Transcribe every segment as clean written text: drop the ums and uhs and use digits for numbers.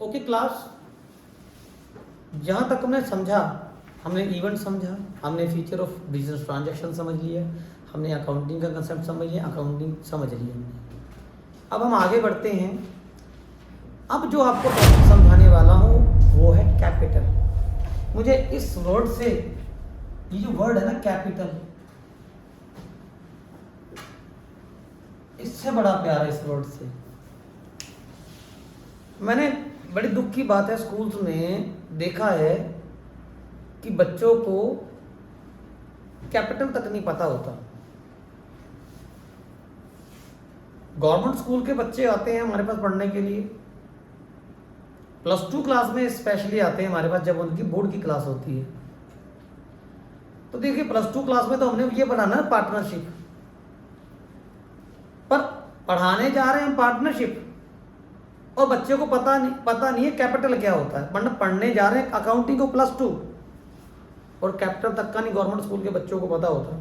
Okay class, जहाँ तक हमने समझा, हमने इवेंट समझा, हमने फीचर ऑफ बिजनेस ट्रांजैक्शन समझ लिया, हमने अकाउंटिंग का कंसेप्ट समझ लिया, अकाउंटिंग समझ लिया हमने। अब हम आगे बढ़ते हैं। अब जो आपको टॉपिक समझाने वाला हूँ वो है कैपिटल। मुझे इस वर्ड से, ये जो वर्ड है ना कैपिटल, इससे बड़ा प्यार है इस वर्ड से। मैंने, बड़ी दुख की बात है, स्कूल्स में देखा है कि बच्चों को कैपिटल तक नहीं पता होता। गवर्नमेंट स्कूल के बच्चे आते हैं हमारे पास पढ़ने के लिए, +2 क्लास में स्पेशली आते हैं हमारे पास जब उनकी बोर्ड की क्लास होती है। तो देखिए +2 क्लास में तो हमने ये पढ़ाना है पार्टनरशिप, पर पढ़ाने जा रहे हैं पार्टनरशिप और बच्चे को पता नहीं है कैपिटल क्या होता है। मतलब पढ़ने जा रहे हैं अकाउंटिंग को +2 और कैपिटल तक का नहीं गवर्नमेंट स्कूल के बच्चों को पता होता।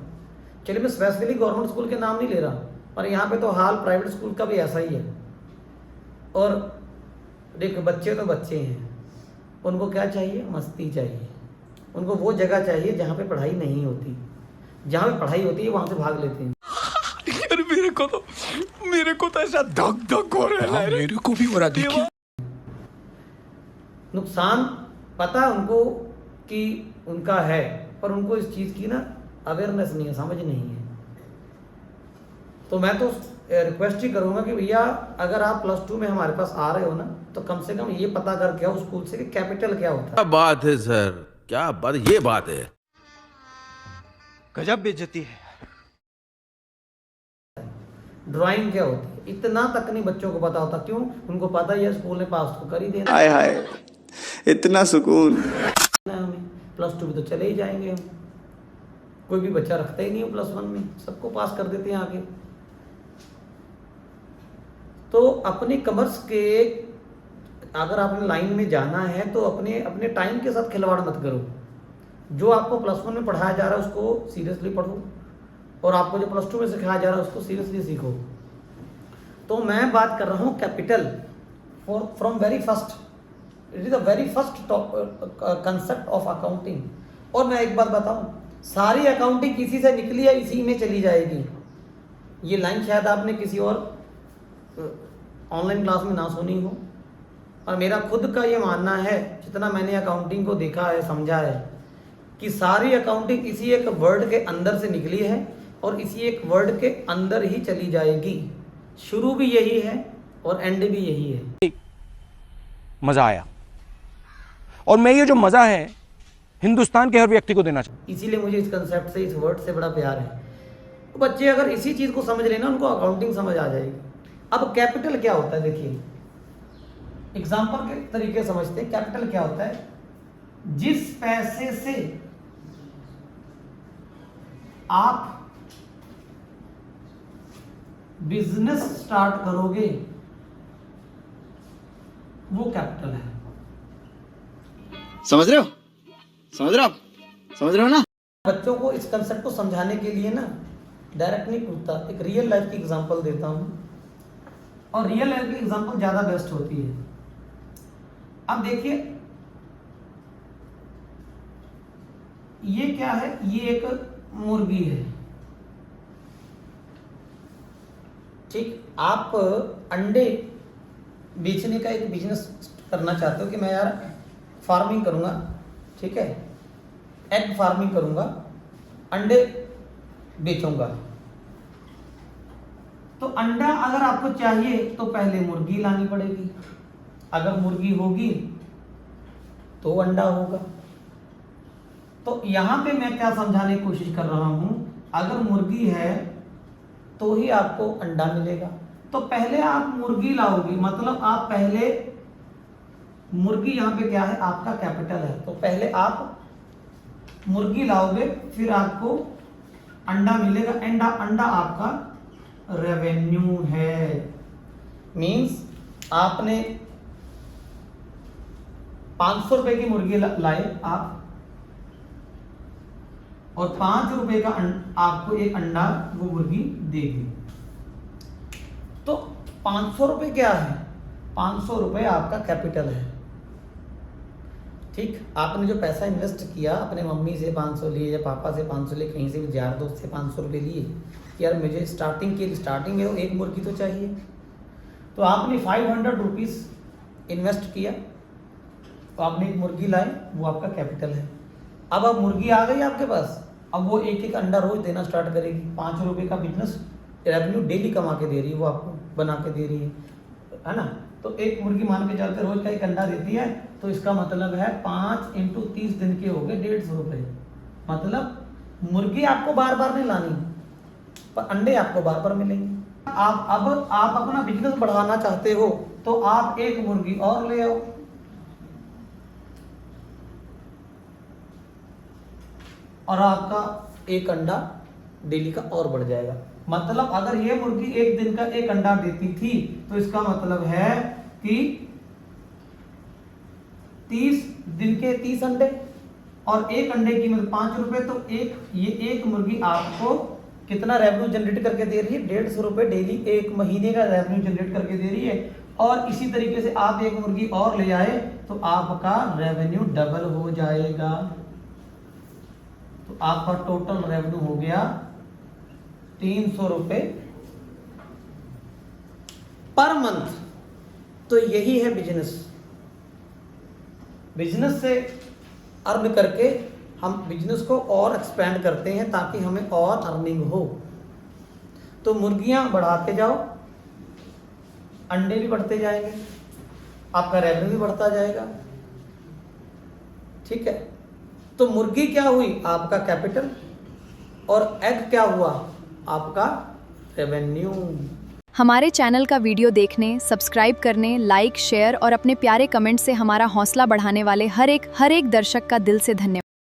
चलिए मैं स्पेसिफिकली गवर्नमेंट स्कूल के नाम नहीं ले रहा, पर यहाँ पे तो हाल प्राइवेट स्कूल का भी ऐसा ही है। और देखो बच्चे तो बच्चे हैं, उनको क्या चाहिए? मस्ती चाहिए। उनको वो जगह चाहिए जहाँ पे पढ़ाई नहीं होती। जहाँ पे पढ़ाई होती है वहाँ से भाग लेते हैं। यार मेरे को तो ऐसा धक धक हो रहा है, मेरे को भी हो रहा देखिए। नुकसान पता है उनको कि उनका है, पर उनको इस चीज़ की ना अवेयरनेस नहीं है, समझ नहीं है। तो मैं तो रिक्वेस्ट ही करूंगा कि भैया अगर आप +2 में हमारे पास आ रहे हो ना, तो कम से कम ये पता करके आओ स्कूल से कि कैपिटल क्या होता है। क्या बात है सर, क्या बात, ये बात है। गजब बेइज्जती है। ड्राइंग क्या होती है इतना तक नहीं बच्चों को पता होता। क्यों? उनको पता ही है स्कूल ने पास तो कर ही देना। हाय हाय, इतना सुकून। हमें +2 में तो चले ही जाएंगे हम। कोई भी बच्चा रखता ही नहीं हो +1 में, सबको पास कर देते हैं आगे। तो अपने कॉमर्स के, अगर आपने लाइन में जाना है तो अपने टाइम के साथ खिलवाड़ मत करो। जो आपको +1 में पढ़ाया जा रहा है उसको सीरियसली पढ़ो, और आपको जो +2 में सिखाया जा रहा है उसको सीरियसली सीखो। तो मैं बात कर रहा हूँ capital from very first, it is the very first concept of accounting. और मैं एक बात बताऊं, सारी अकाउंटिंग इसी से निकली है, इसी में चली जाएगी। ये लाइन शायद आपने किसी और ऑनलाइन क्लास में ना सुनी हो, और मेरा खुद का ये मानना है, जितना मैंने अकाउंटिंग को देखा है, समझा है, कि सारी अकाउंटिंग इसी एक वर्ड के अंदर से निकली है और इसी एक वर्ड के अंदर ही चली जाएगी। शुरू भी यही है और एंड भी यही है। मजा आया, और मैं ये जो मजा है हिंदुस्तान के हर व्यक्ति को देना चाहूँ। इसीलिए मुझे इस कंसेप्ट से, इस वर्ड से बड़ा प्यार है। तो बच्चे अगर इसी चीज़ को समझ लेना, उनको अकाउंटिंग समझ आ जाएगी। अब कैपिटल क्या होता है, देखिए एग्जाम्पल के तरीके समझते हैं। कैपिटल क्या होता है? जिस पैसे से आप बिजनेस स्टार्ट करोगे वो कैपिटल है। समझ रहे हो? समझ रहे हो आप? समझ रहे हो ना? बच्चों को इस कंसेप्ट को समझाने के लिए ना डायरेक्ट नहीं पूछता, एक रियल लाइफ की एग्जांपल देता हूं, और रियल लाइफ की एग्जांपल ज्यादा बेस्ट होती है। अब देखिए ये क्या है? ये एक मुर्गी है, ठीक। आप अंडे बेचने का एक बिजनेस करना चाहते हो कि मैं यार फार्मिंग करूंगा, ठीक है, एग फार्मिंग करूंगा, अंडे बेचूंगा। तो अंडा अगर आपको चाहिए तो पहले मुर्गी लानी पड़ेगी। अगर मुर्गी होगी तो अंडा होगा। तो यहां पे मैं क्या समझाने की कोशिश कर रहा हूं, अगर मुर्गी है तो ही आपको अंडा मिलेगा। तो पहले आप मुर्गी लाओगे, मतलब आप पहले मुर्गी, यहां पे क्या है? आपका कैपिटल है। तो पहले आप मुर्गी लाओगे, फिर आपको अंडा मिलेगा। अंडा आपका रेवेन्यू है। मींस आपने 500 रुपए की मुर्गी लाए आप, और 5 रुपए का आपको एक अंडा वो मुर्गी देगी। तो 500 रुपए क्या है? 500 रुपये आपका कैपिटल है। ठीक, आपने जो पैसा इन्वेस्ट किया, अपने मम्मी से 500 लिए या पापा से 500 लिए, कहीं से भी यार दोस्त से 500 रुपये लिए, यार मुझे स्टार्टिंग में वो एक मुर्गी तो चाहिए, तो आपने 500 रुपीज़ इन्वेस्ट किया, तो आपने एक मुर्गी लाई, वो आपका कैपिटल है। अब मुर्गी आ गई आपके पास, अब वो एक एक अंडा रोज देना स्टार्ट करेगी। 5 रुपये का बिजनेस रेवेन्यू डेली कमा के दे रही है, वो आपको बना के दे रही है ना। तो एक मुर्गी मान के चलते रोज का एक अंडा देती है, तो इसका मतलब है 5 × 30 दिन के हो गए 150 रुपये। मतलब मुर्गी आपको बार बार नहीं लानी, पर अंडे आपको बार बार मिलेंगे। आप अपना बिजनेस बढ़ाना चाहते हो तो आप एक मुर्गी और ले आओ, और आपका एक अंडा डेली का और बढ़ जाएगा। मतलब अगर ये मुर्गी एक दिन का एक अंडा देती थी, तो इसका मतलब है कि 30 दिन के 30 अंडे, और एक अंडे की कीमत 5 रुपए, तो एक मुर्गी आपको कितना रेवेन्यू जनरेट करके दे रही है? 150 रुपये डेली, एक महीने का रेवेन्यू जनरेट करके दे रही है। और इसी तरीके से आप एक मुर्गी और ले आए तो आपका रेवेन्यू डबल हो जाएगा, तो आपका टोटल रेवेन्यू हो गया 300 रुपये पर मंथ। तो यही है बिजनेस से अर्न करके हम बिजनेस को और एक्सपेंड करते हैं ताकि हमें और अर्निंग हो। तो मुर्गियां बढ़ाते जाओ, अंडे भी बढ़ते जाएंगे, आपका रेवेन्यू भी बढ़ता जाएगा। ठीक है, तो मुर्गी क्या हुई? आपका कैपिटल, और एग क्या हुआ? आपका रेवेन्यू। हमारे चैनल का वीडियो देखने, सब्सक्राइब करने, लाइक, शेयर और अपने प्यारे कमेंट से हमारा हौसला बढ़ाने वाले हर एक दर्शक का दिल से धन्यवाद।